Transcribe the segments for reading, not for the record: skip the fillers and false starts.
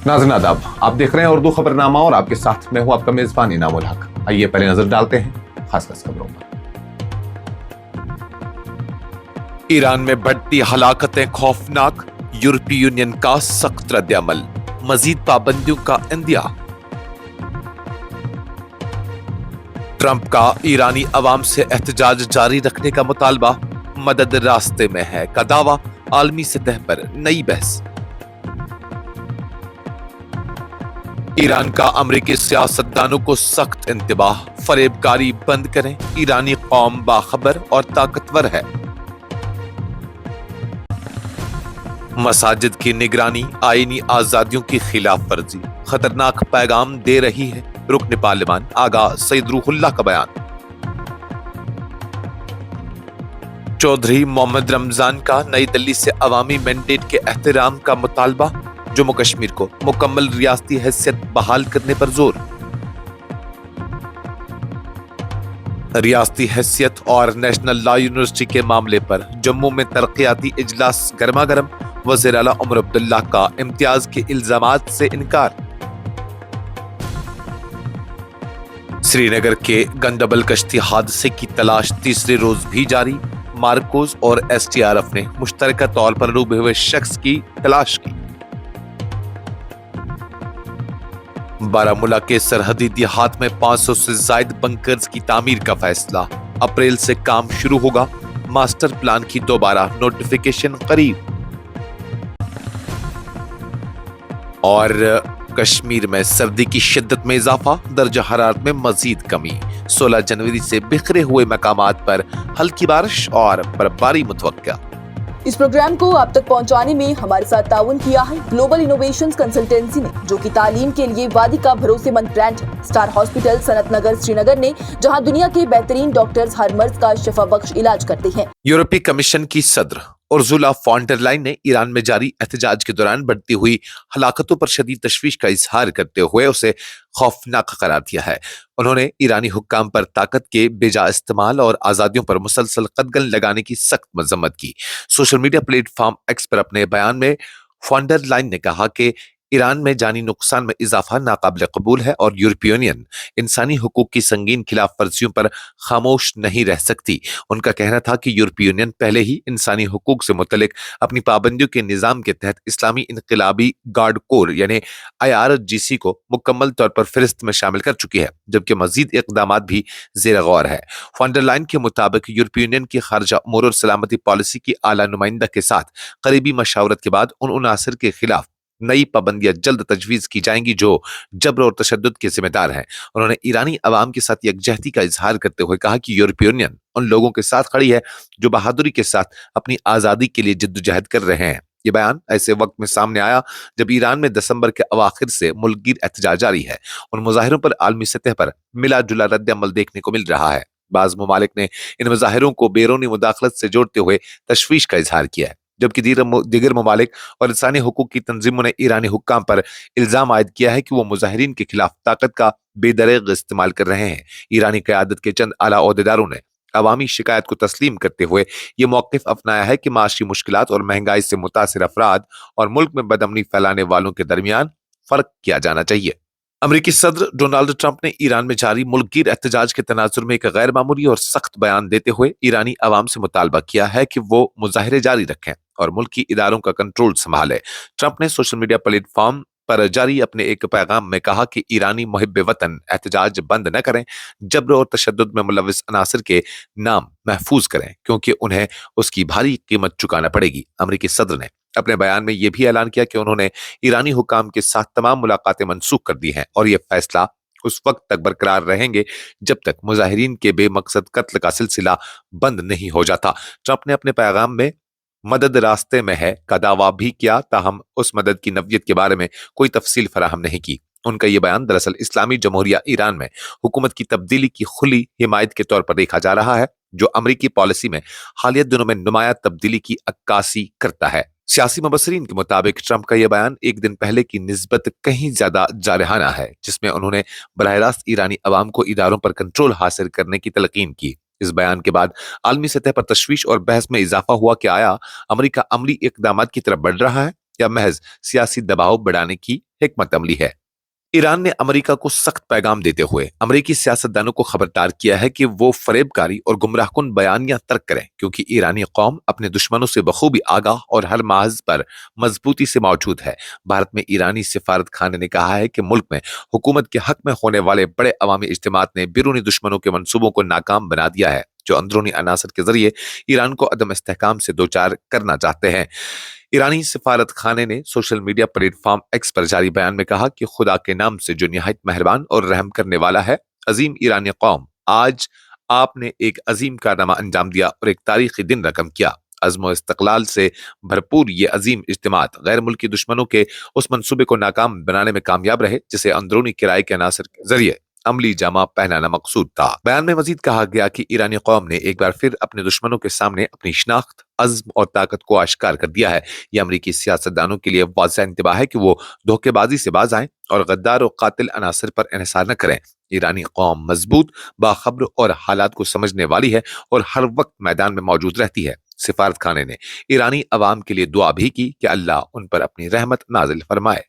नाज़रीन आदाब, आप देख रहे हैं उर्दू खबरनामा और आपके साथ मैं हूं आपका मेजबान इनामुल हक। आइए पहले नजर डालते हैं खास खबरों पर। ईरान में बढ़ती हलाकतें खौफनाक, यूरोपीय यूनियन का सख्त रद्द-ए-अमल, मजीद पाबंदियों का इंदिया। ट्रंप का ईरानी अवाम से एहतजाज जारी रखने का मुतालबा, मदद रास्ते में है का दावा, आलमी सतह पर नई बहस। ईरान का अमरीकी सियासतदानों को सख्त इंतबाह, फरेबकारी बंद करें, ईरानी कौम बाखबर और ताकतवर है। मसाजिद की निगरानी आईनी आजादियों की खिलाफ वर्जी, खतरनाक पैगाम दे रही है, रुकन पार्लिमान आगा सईद रूहुल्लाह का बयान। चौधरी मोहम्मद रमजान का नई दिल्ली से अवामी मैंडेट के एहतराम का मुतालबा, जम्मू कश्मीर को मुकम्मल रियासती हैसियत बहाल करने पर जोर। रियासती हैसियत और नेशनल लॉ यूनिवर्सिटी के मामले पर जम्मू में तरक्याती इजलास गर्मा गर्म, वज़ीर आला उमर अब्दुल्ला का इम्तियाज के इल्जामात से इनकार। श्रीनगर के गंडबल कश्ती हादसे की तलाश तीसरे रोज भी जारी, मार्कोस और एसटीआरएफ ने मुश्तरका तौर पर डूबे हुए शख्स की तलाश की। बारामूला के सरहदी देहात में 500 से जायद बंकर्स की तामीर का फैसला, अप्रैल से काम शुरू होगा, मास्टर प्लान की दोबारा नोटिफिकेशन करीब। और कश्मीर में सर्दी की शिद्दत में इजाफा, दर्जा हरारत में मजीद कमी, 16 जनवरी से बिखरे हुए मकामात पर हल्की बारिश और बर्फबारी मुतवक्का। इस प्रोग्राम को आप तक पहुंचाने में हमारे साथ ताउन किया है ग्लोबल इनोवेशंस कंसल्टेंसी ने, जो कि तालीम के लिए वादी का भरोसेमंद ब्रांड है। स्टार हॉस्पिटल सनत नगर श्रीनगर ने, जहां दुनिया के बेहतरीन डॉक्टर्स हर मर्ज का शिफा बख्श इलाज करते हैं। यूरोपीय कमीशन की सदर उर्जुला फॉन डर लाइन ने ईरान में जारी एहतजाज के दौरान बढ़ती हुई हलाकतों पर शदीद तशवीश का इजहार करते हुए उसे खौफनाक करार दिया है। उन्होंने ईरानी हुक्काम पर ताकत के बेजा इस्तेमाल और आजादियों पर मुसलसल कदगन लगाने की सख्त मजम्मत की। सोशल मीडिया प्लेटफॉर्म एक्स पर अपने बयान में फॉन डर लाइन ने कहा कि ईरान में जानी नुकसान में इजाफा नाकाबिल कबूल है और यूरोपीय यूनियन इंसानी हुकूक की संगीन खिलाफ वर्जियों पर खामोश नहीं रह सकती। उनका कहना था कि यूरोपीय यूनियन पहले ही इंसानी हुकूक से मुतल्लिक अपनी पाबंदियों के निजाम के तहत इस्लामी इनकलाबी गार्ड कोर यानी IRGC को मुकम्मल तौर पर फहरिस्त में शामिल कर चुकी है, जबकि मजीद इकदाम भी जेर गौर है। फॉन डर लाइन के मुताबिक यूरोपीय यूनियन की खारजा उमूर और सलामती पॉलिसी की आला नुमाइंदा के साथ करीबी मशावरत के बाद उन अनासर के खिलाफ नई पाबंदियां जल्द तजवीज की जाएंगी जो जबर और तशद्दुद के जिम्मेदार हैं। उन्होंने ईरानी अवाम के साथ यकजहती का इजहार करते हुए कहा कि यूरोपीय यूनियन उन लोगों के साथ खड़ी है जो बहादुरी के साथ अपनी आजादी के लिए जद्दोजहद कर रहे हैं। ये बयान ऐसे वक्त में सामने आया जब ईरान में दिसंबर के अवाखिर से मुल्कगीर एहतजाज जारी है। उन मुजाहिरों पर आलमी सतह पर मिला जुला रद्द अमल देखने को मिल रहा है। बाज ममालिक ने इन मुजाहिरों को बैरूनी मुदाखलत से जोड़ते हुए तशवीश का इजहार किया है, जबकि दीगर ममालिक और इंसानी हुकूक की तंजीमों ने ईरानी हुक्काम पर इल्जाम आयद किया है कि वो मुजाहिरीन के खिलाफ ताकत का बेदरेग इस्तेमाल कर रहे हैं। ईरानी क़यादत के चंद आला ओहदेदारों ने अवामी शिकायत को तस्लीम करते हुए ये मौक़िफ़ अपनाया है कि माशी मुश्किलात और महंगाई से मुतासिर अफराद और मुल्क में बदअमनी फैलाने वालों के दरमियान फर्क किया जाना चाहिए। अमेरिकी सदर डोनाल्ड ट्रंप ने ईरान में जारी मुल्कगीर एहतजाज के तनाजुर में एक गैर मामूली और सख्त बयान देते हुए ईरानी अवाम से मुतालबा किया है कि वो मुजाहिरे जारी रखें और मुल्की इदारों का कंट्रोल संभाले। ट्रंप ने सोशल मीडिया प्लेटफॉर्म पर जारी अपने एक पैगाम में कहा कि ईरानी मुहिब वतन एहतजाज बंद न करें, जबर और तशद्दुद में मुलविस अनासर के नाम महफूज करें, क्योंकि उन्हें उसकी भारी कीमत चुकाना पड़ेगी। अमेरिकी सदर ने अपने बयान में यह भी ऐलान किया कि उन्होंने ईरानी हुकाम के साथ तमाम मुलाकातें मनसूख कर दी हैं और यह फैसला उस वक्त तक बरकरार रहेंगे जब तक मुजाहिरीन के बेमकसद कत्ल का सिलसिला बंद नहीं हो जाता। ट्रंप ने अपने पैगाम में मदद रास्ते में है का दावा भी किया, ताहम उस मदद की नव्यत के बारे में कोई तफसील फराहम नहीं की। उनका यह बयान दरअसल इस्लामी जमहूरिया ईरान में हुकूमत की तब्दीली की खुली हिमायत के तौर पर देखा जा रहा है, जो अमरीकी पॉलिसी में हालिया दिनों में नुमाया तब्दीली की अक्कासी करता है। सियासी मुबसरीन के मुताबिक ट्रंप का यह बयान एक दिन पहले की निस्बत कहीं ज्यादा जारहाना है, जिसमें उन्होंने बराह रास्त ईरानी अवाम को इदारों पर कंट्रोल हासिल करने की तलकीन की। इस बयान के बाद आलमी सतह पर तशवीश और बहस में इजाफा हुआ कि आया अमरीका अमली इकदामात की तरफ बढ़ रहा है या महज सियासी दबाव बढ़ाने की हिकमत अमली है। ईरान ने अमेरिका को सख्त पैगाम देते हुए अमेरिकी सियासतदानों को खबरदार किया है कि वो फरेबकारी और गुमराहकुन बयानियां तर्क करें, क्योंकि ईरानी कौम अपने दुश्मनों से बखूबी आगाह और हर महज पर मजबूती से मौजूद है। भारत में ईरानी सिफारत खाने ने कहा है कि मुल्क में हुकूमत के हक में होने वाले बड़े अवामी इज्तिमात ने बैरूनी दुश्मनों के मंसूबों को नाकाम बना दिया है, जो अंदरूनी अनासर के जरिए ईरान को अदम इस्तेहकाम से दोचार करना चाहते हैं। ईरानी सिफारत खाने ने सोशल मीडिया प्लेटफॉर्म एक्स पर जारी बयान में कहा कि खुदा के नाम से जो निहायत मेहरबान और रहम करने वाला है, अजीम ईरानी कौम, आज आपने एक अजीम कारनामा अंजाम दिया और एक तारीखी दिन रकम किया। अज़्म इस्तक़लाल से भरपूर ये अजीम इज्तिमात गैर मुल्की दुश्मनों के उस मंसूबे को नाकाम बनाने में कामयाब रहे जिसे अंदरूनी किराए के अनासर के जरिए अमली जामा पहनाना मकसूद था। बयान में मजीद कहा गया कि ईरानी कौम ने एक बार फिर अपने दुश्मनों के सामने अपनी शिनाख्त, अज़्म और ताकत को आश्कार कर दिया है। यह अमरीकी सियासतदानों के लिए वाज़ेह इंतबाह है कि वो धोखेबाजी से बाज आएं और गद्दार और कातिल अनासर पर इन्हिसार न करें। ईरानी कौम मजबूत, बाखबर और हालात को समझने वाली है और हर वक्त मैदान में मौजूद रहती है। सिफारत खाने ने ईरानी अवाम के लिए दुआ भी की कि अल्लाह उन पर अपनी रहमत नाजिल फरमाए।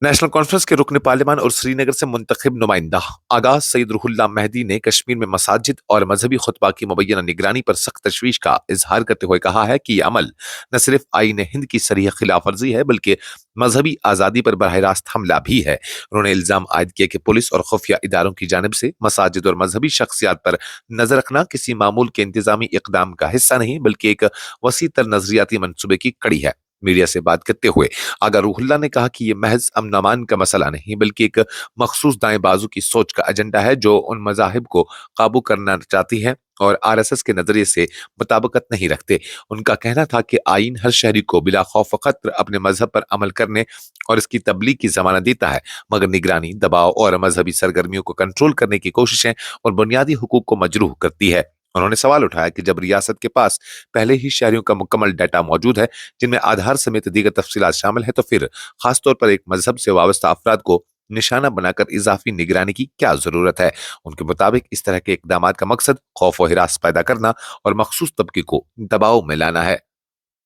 नेशनल कॉन्फ्रेंस के रुकन पार्लियामान और श्रीनगर से मुंतखब नुमाइंदा आगाज सईद रुहुल्लाह मेहदी ने कश्मीर में मसाजिद और मजहबी खुतबा की मुबैना निगरानी पर सख्त तशवीश का इजहार करते हुए कहा है कि यह अमल न सिर्फ आईन हिंद की सरीह खिलाफ वर्जी है बल्कि मजहबी आज़ादी पर बराह रास्त हमला भी है। उन्होंने इल्जाम आयद किया कि पुलिस और खुफिया इदारों की जानिब से मसाजिद और मजहबी शख्सियात पर नजर रखना किसी मामूल के इंतजामी इकदाम का हिस्सा नहीं बल्कि एक वसी तर नजरियाती मनसूबे की कड़ी है। मीडिया से बात करते हुए आगा रूहुल्लाह ने कहा कि यह महज अमन अमान का मसला नहीं बल्कि एक मखसूस दाएं बाजू की सोच का एजेंडा है जो उन मजाहिब को काबू करना चाहती है और आरएसएस के नजरिए से मुताबिकत नहीं रखते। उनका कहना था कि आईन हर शहरी को बिला खौफ खतर अपने मजहब पर अमल करने और इसकी तबलीग की जमानत देता है, मगर निगरानी, दबाव और मजहबी सरगर्मियों को कंट्रोल करने की कोशिशें और बुनियादी हुकूक को मजरूह करती है। उन्होंने सवाल उठाया कि जब रियासत के पास पहले ही शहरियों का मुकम्मल डाटा मौजूद है जिनमें आधार समेत दीगर तफसीलात शामिल है, तो फिर खासतौर पर एक मजहब से वाबस्ता अफराद को निशाना बनाकर इजाफी निगरानी की क्या जरूरत है। उनके मुताबिक इस तरह के इकदाम का मकसद खौफ और हिरास पैदा करना और मखसूस तबके को दबाव में लाना है।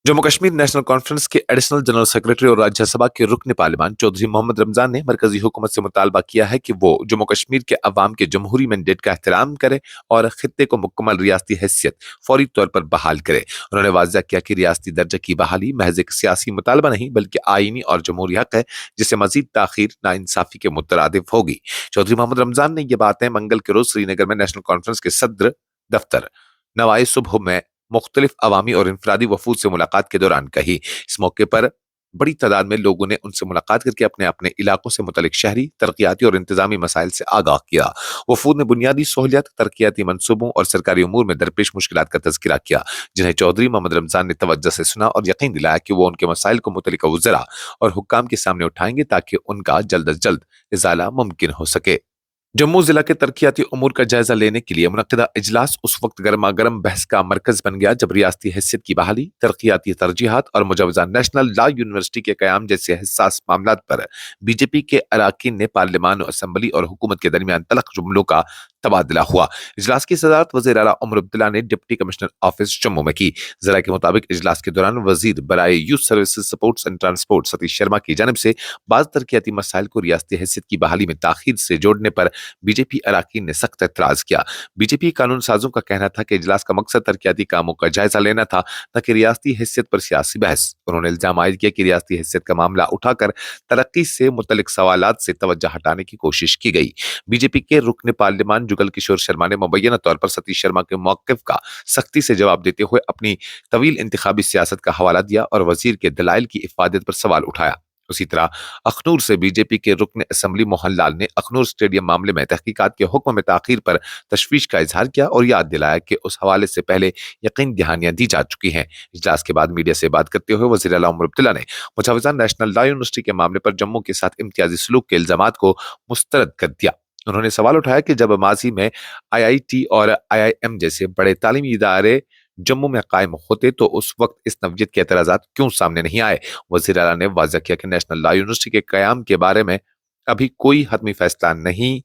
जम्मू कश्मीर नेशनल कॉन्फ्रेंस के एडिशनल जनरल सेक्रेटरी और राज्यसभा के रुकन पार्लियामान चौधरी मोहम्मद रमजान ने मरकजी हुकूमत से मुतालबा किया है कि वो जम्मू कश्मीर के अवाम के जमहूरी मैंडेट का एहतराम करे और खित्ते को मुकम्मल रियासती हैसियत फौरी तौर पर बहाल करे। उन्होंने वाज़ेह किया कि रियासती दर्जे की बहाली महज एक सियासी मुतालबा नहीं बल्कि आईनी और जमहूरी हक है जिसे मजीद ताखीर नाइंसाफी के मुतरादिफ होगी। चौधरी मोहम्मद रमजान ने यह बातें मंगल के रोज श्रीनगर में नेशनल कॉन्फ्रेंस के सदर दफ्तर नवाए सुबह में मुख्तलिफ अवामी और इनफरादी वफूद से मुलाकात के दौरान कही। इस मौके पर बड़ी तादाद में लोगों ने उनसे मुलाकात करके अपने अपने इलाकों से मुतलिक शहरी, तरक्याती और इंतजामी मसाइल से आगाह किया। वफूद ने बुनियादी सहूलियात, तरक्याती मनसूबों और सरकारी उमूर में दरपेश मुश्किलात का तज़किरा किया, जिन्हें चौधरी मोहम्मद रमजान ने तवज्जो से सुना और यकीन दिलाया कि वो उनके मसाइल को मुतल्लिका वज़रा और हुक्काम के सामने उठाएंगे ताकि उनका जल्द अज जल्द इजाला मुमकिन हो सके। जम्मू जिला के तरक्याती उमूर का जायजा लेने के लिए मुनक्किदा इजलास उस वक्त गर्मा गर्म बहस का मरकज बन गया जब रियासती हैसियत की बहाली, तरक्याती तरजीहात और मुजवजा नेशनल लॉ यूनिवर्सिटी के कयाम जैसे हसास मामलात पर बीजेपी के अराकीन ने पार्लियामान, असेंबली और हुकूमत के दरमियान तलख जुमलों का तबादला हुआ। इजलास की सदारत वज़ीर आला उमर अब्दुल्ला ने डिप्टी कमिश्नर ऑफिस जम्मू में की। जरा के मुताबिक इजलास के दौरान वजीर बराए youth services, sports and transport Satish Sharma की जानिब से बाज़ तरक्याती मसाइल को रियासती हैसियत की बहाली में ताखीर से जोड़ने पर बीजेपी अराकीन ने सख्त एतराज किया। बीजेपी कानून साजों का कहना था कि इजलास का मकसद तरक्याती कामों का जायजा लेना था, न कि रियासती हैसियत पर सियासी बहस। उन्होंने इल्जाम आयद किया कि रियासती हैसियत का मामला उठाकर तरक्की से मुतल्लिक सवालात से तवज्जो हटाने की कोशिश की गई। बीजेपी के रुकन पार्लियामान जुगल किशोर शर्मा ने मुबैना तौर पर सतीश शर्मा के मौक़िफ़ का सख्ती से जवाब देते हुए अपनी तवील इंतखाबी सियासत का हवाला दिया और वजीर के दलाइल की इफादत पर सवाल उठाया। उसी तरह अखनूर से बीजेपी के रुकन असेंबली मोहन लाल ने अखनूर स्टेडियम मामले में तहकीकात के हुक्म में ताखीर पर तशवीश का इजहार किया और याद दिलाया कि उस हवाले से पहले यकीन दहानियां दी जा चुकी हैं। इजलास के बाद मीडिया से बात करते हुए वज़ीर आला उमर अब्दुल्ला ने मुजवजा नेशनल लॉ यूनिवर्सिटी के मामले पर जम्मू के साथ इम्तियाजी सलूक के इल्जामात को मुस्तरद कर दिया। उन्होंने सवाल उठाया कि जब माजी में IIT और IIM जैसे बड़े तालीमी इदारे जम्मू में कायम होते तो उस वक्त इस नवजियत के एतराज़ात क्यों सामने नहीं आए। वज़ीर आला ने वाज़ेह किया कि नेशनल लॉ यूनिवर्सिटी के क़याम के बारे में अभी कोई हतमी फैसला नहीं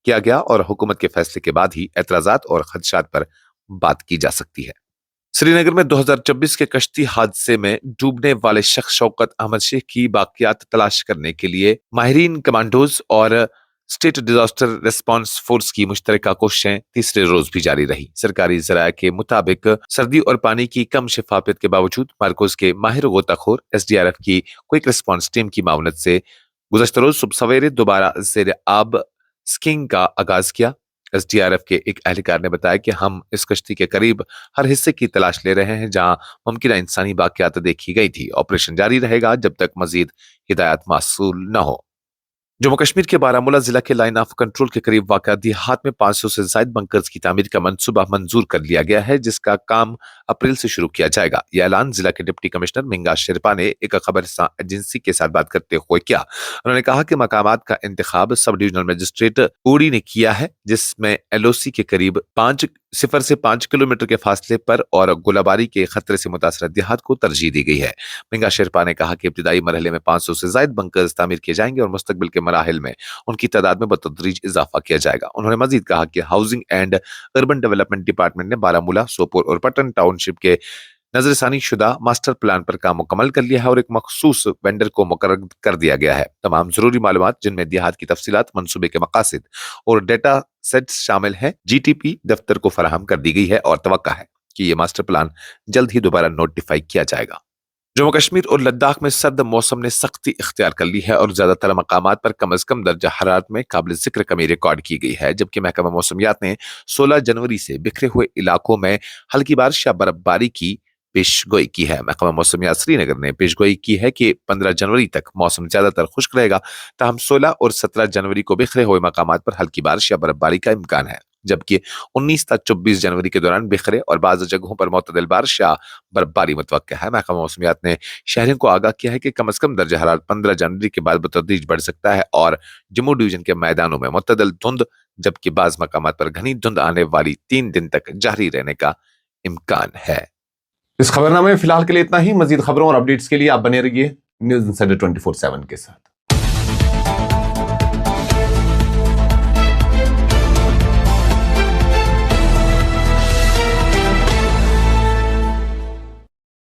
किया गया और हुकूमत के फैसले के बाद ही एतराज़ात और खदशात पर बात की जा सकती है। श्रीनगर में 2026 के कश्ती हादसे में डूबने वाले शख्स शौकत अहमद शेख की बाकियात तलाश करने के लिए माहिरीन कमांडोज और स्टेट डिजास्टर रिस्पांस फोर्स की मुश्तरका कोशिशें तीसरे रोज भी जारी रही। सरकारी जराया के मुताबिक सर्दी और पानी की कम शफाफियत के बावजूद मार्कोज के माहिर गोताखोर SDRF की क्विक रिस्पांस टीम की मावनत से गुज़श्ता रोज सुबह सवेरे दोबारा जेर आब स्कीइंग का आगाज किया। SDRF के एक एहलकार ने बताया कि हम इस कश्ती के करीब हर हिस्से की तलाश ले रहे हैं जहां मुमकिन इंसानी बाकियात देखी गई थी। ऑपरेशन जारी रहेगा जब तक मजीद हिदायत मासूल न हो। जम्मू कश्मीर के बारामूला जिला के लाइन ऑफ कंट्रोल के करीब वाक़ा देहात में 500 से ज्यादा बंकर्स की तामीर का मंसूबा मंजूर कर लिया गया है, जिसका काम अप्रैल से शुरू किया जाएगा। यह ऐलान जिला के डिप्टी कमिश्नर मिंगा शेरपा ने एक खबर एजेंसी के साथ बात करते हुए किया। उन्होंने कहा कि मकामात का इंतखाब सब डिविजनल मजिस्ट्रेट उड़ी ने किया है, जिसमें LOC के करीब 5 किलोमीटर के फासले पर और गोलाबारी के खतरे से मुतासर देहात को तरजीह दी गई है। मिंगा शेरपा ने कहा कि इब्तिदाई मरहले में 500 से ज्यादा बंकर्स तामीर किए जाएंगे और मुस्तकबिल के मराहिल में उनकी तादाद में बतदरीज इजाफा किया जाएगा। उन्होंने मजीद कहा कि housing and urban development department ने बारामूला, सोपोर और पटन टाउनशिप के नजरसानी शुदा मास्टर प्लान पर काम मुकम्मल कर लिया है और एक मखसूस वेंडर को मुकर्रर कर दिया गया है। तमाम जरूरी मालूमात जिनमें देहात की तफसीलात, मंसूबे के मकासद और डेटा सेट्स शामिल है, GTP दफ्तर को फराहम कर दी गई है और तवक्का है कि यह मास्टर प्लान जल्द ही दोबारा नोटिफाई किया जाएगा। जम्मू कश्मीर और लद्दाख में सर्द मौसम ने सख्ती इख्तियार कर ली है और ज्यादातर मकामात पर कम अज कम दर्जा हरारत में काबिल जिक्र कमी रिकॉर्ड की गई है, जबकि महकमा मौसमियात ने 16 जनवरी से बिखरे हुए इलाकों में हल्की बारिश या बर्फबारी की पेशगोई की है। महकमा मौसमियात श्रीनगर ने पेशगोई की है कि 15 जनवरी तक मौसम ज्यादातर खुश्क रहेगा, ताहम 16 और 17 जनवरी को बिखरे हुए मकामात पर हल्की बारिश या बर्फबारी का इम्कान है, जबकि 19 तक 24 जनवरी के दौरान बिखरे और बाज़ जगहों पर मुतदिल बारिश या बर्फबारी मुतवक्का है। महकमा मौसमियात ने शहरियों को आगाह किया है कि कम अज कम दर्जा हरारत 15 जनवरी के बाद बतदरीज बढ़ सकता है और जम्मू डिवीजन के मैदानों में मुतदल धुंध, जबकि बाज़ मकामात पर घनी धुंध आने वाली 3 दिन तक जारी रहने का इम्कान है। इस खबरनामे में फिलहाल के लिए इतना ही। मजीद खबरों और अपडेट्स के लिए आप बने रहिए न्यूज़ इंसाइडर 24/7 के साथ।